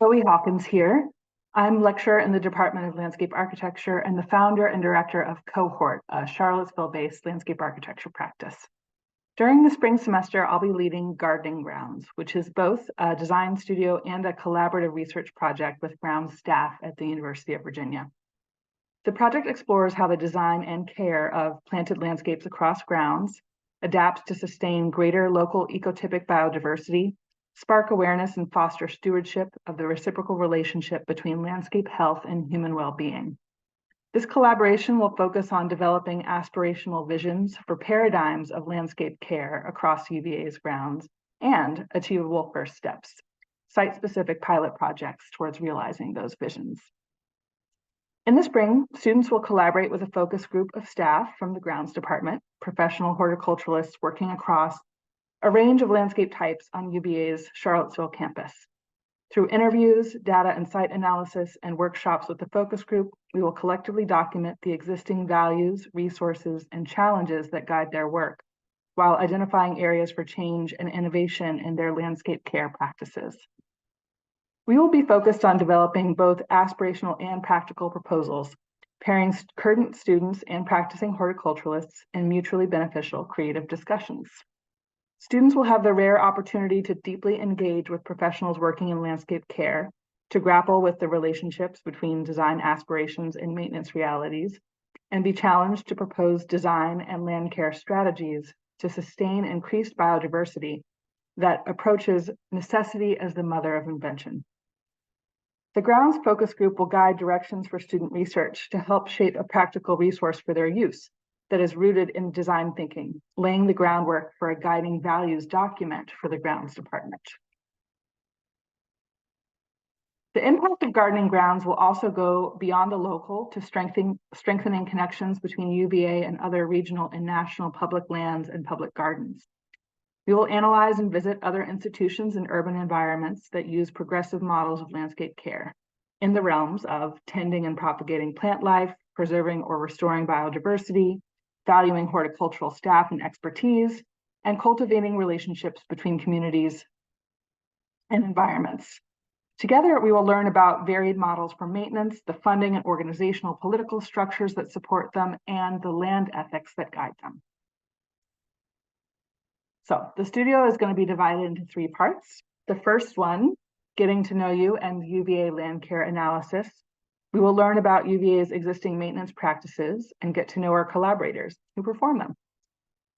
Hawkins here. I'm lecturer in the Department of Landscape Architecture and the founder and director of Cohort, a Charlottesville-based landscape architecture practice. During the spring semester, I'll be leading Gardening Grounds, which is both a design studio and a collaborative research project with grounds staff at the University of Virginia. The project explores how the design and care of planted landscapes across grounds adapts to sustain greater local ecotypic biodiversity, spark awareness, and foster stewardship of the reciprocal relationship between landscape health and human well-being. This collaboration will focus on developing aspirational visions for paradigms of landscape care across UVA's grounds and achievable first steps, site-specific pilot projects towards realizing those visions. In the spring, students will collaborate with a focus group of staff from the grounds department, professional horticulturalists working across a range of landscape types on UVA's Charlottesville campus. Through interviews, data and site analysis, and workshops with the focus group, we will collectively document the existing values, resources, and challenges that guide their work, while identifying areas for change and innovation in their landscape care practices. We will be focused on developing both aspirational and practical proposals, pairing current students and practicing horticulturalists in mutually beneficial creative discussions. Students will have the rare opportunity to deeply engage with professionals working in landscape care, to grapple with the relationships between design aspirations and maintenance realities, and be challenged to propose design and land care strategies to sustain increased biodiversity that approaches necessity as the mother of invention. The grounds focus group will guide directions for student research to help shape a practical resource for their use that is rooted in design thinking, laying the groundwork for a guiding values document for the grounds department. The impact of gardening grounds will also go beyond the local to strengthening connections between UVA and other regional and national public lands and public gardens. We will analyze and visit other institutions and urban environments that use progressive models of landscape care in the realms of tending and propagating plant life, preserving or restoring biodiversity, valuing horticultural staff and expertise, and cultivating relationships between communities and environments. Together, we will learn about varied models for maintenance, the funding and organizational political structures that support them, and the land ethics that guide them. So the studio is going to be divided into 3 parts. The first one, getting to know you and UVA land care analysis. We will learn about UVA's existing maintenance practices and get to know our collaborators who perform them.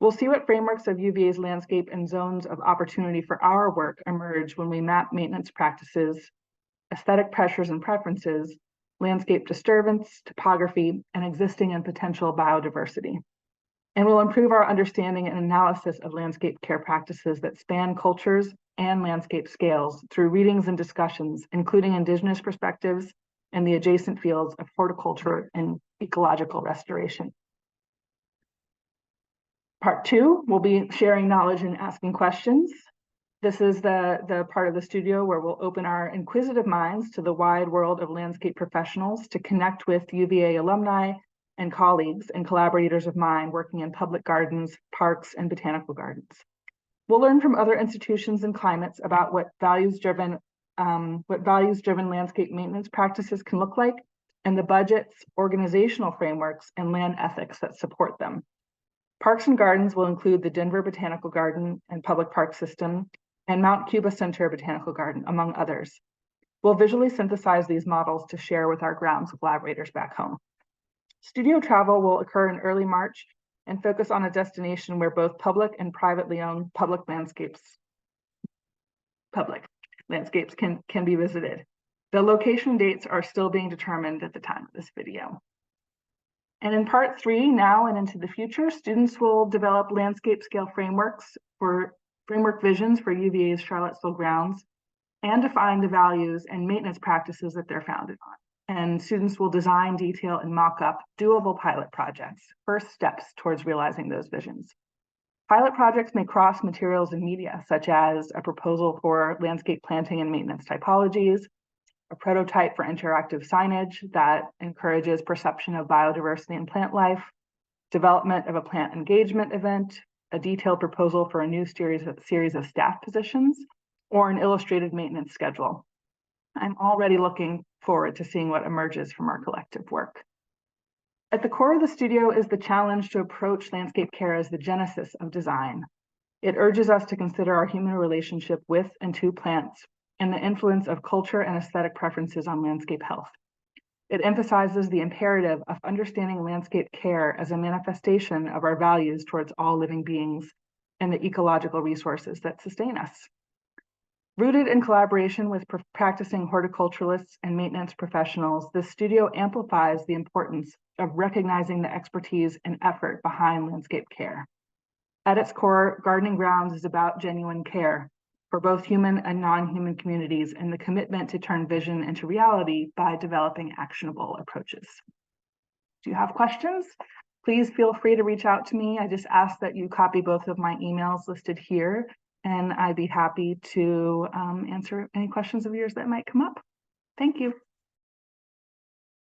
We'll see what frameworks of UVA's landscape and zones of opportunity for our work emerge when we map maintenance practices, aesthetic pressures and preferences, landscape disturbance, topography, and existing and potential biodiversity. And we'll improve our understanding and analysis of landscape care practices that span cultures and landscape scales through readings and discussions, including Indigenous perspectives and the adjacent fields of horticulture and ecological restoration. Part 2, we'll be sharing knowledge and asking questions. This is the part of the studio where we'll open our inquisitive minds to the wide world of landscape professionals to connect with UVA alumni and colleagues and collaborators of mine working in public gardens, parks, and botanical gardens. We'll learn from other institutions and climates about what values-driven landscape maintenance practices can look like, and the budgets, organizational frameworks, and land ethics that support them. Parks and gardens will include the Denver Botanical Garden and Public Park System and Mount Cuba Center Botanical Garden, among others. We'll visually synthesize these models to share with our grounds collaborators back home. Studio travel will occur in early March and focus on a destination where both public and privately owned public landscapes can be visited. The location dates are still being determined at the time of this video. And in part 3, now and into the future, students will develop landscape scale framework visions for UVA's Charlottesville grounds and define the values and maintenance practices that they're founded on. And students will design, detail, and mock up doable pilot projects, first steps towards realizing those visions. Pilot projects may cross materials and media, such as a proposal for landscape planting and maintenance typologies, a prototype for interactive signage that encourages perception of biodiversity and plant life, development of a plant engagement event, a detailed proposal for a new series of staff positions, or an illustrated maintenance schedule. I'm already looking forward to seeing what emerges from our collective work. At the core of the studio is the challenge to approach landscape care as the genesis of design. It urges us to consider our human relationship with and to plants and the influence of culture and aesthetic preferences on landscape health. It emphasizes the imperative of understanding landscape care as a manifestation of our values towards all living beings and the ecological resources that sustain us. Rooted in collaboration with practicing horticulturalists and maintenance professionals, this studio amplifies the importance of recognizing the expertise and effort behind landscape care. At its core, Gardening Grounds is about genuine care for both human and non-human communities and the commitment to turn vision into reality by developing actionable approaches. Do you have questions? Please feel free to reach out to me. I just ask that you copy both of my emails listed here, and I'd be happy to answer any questions of yours that might come up. Thank you.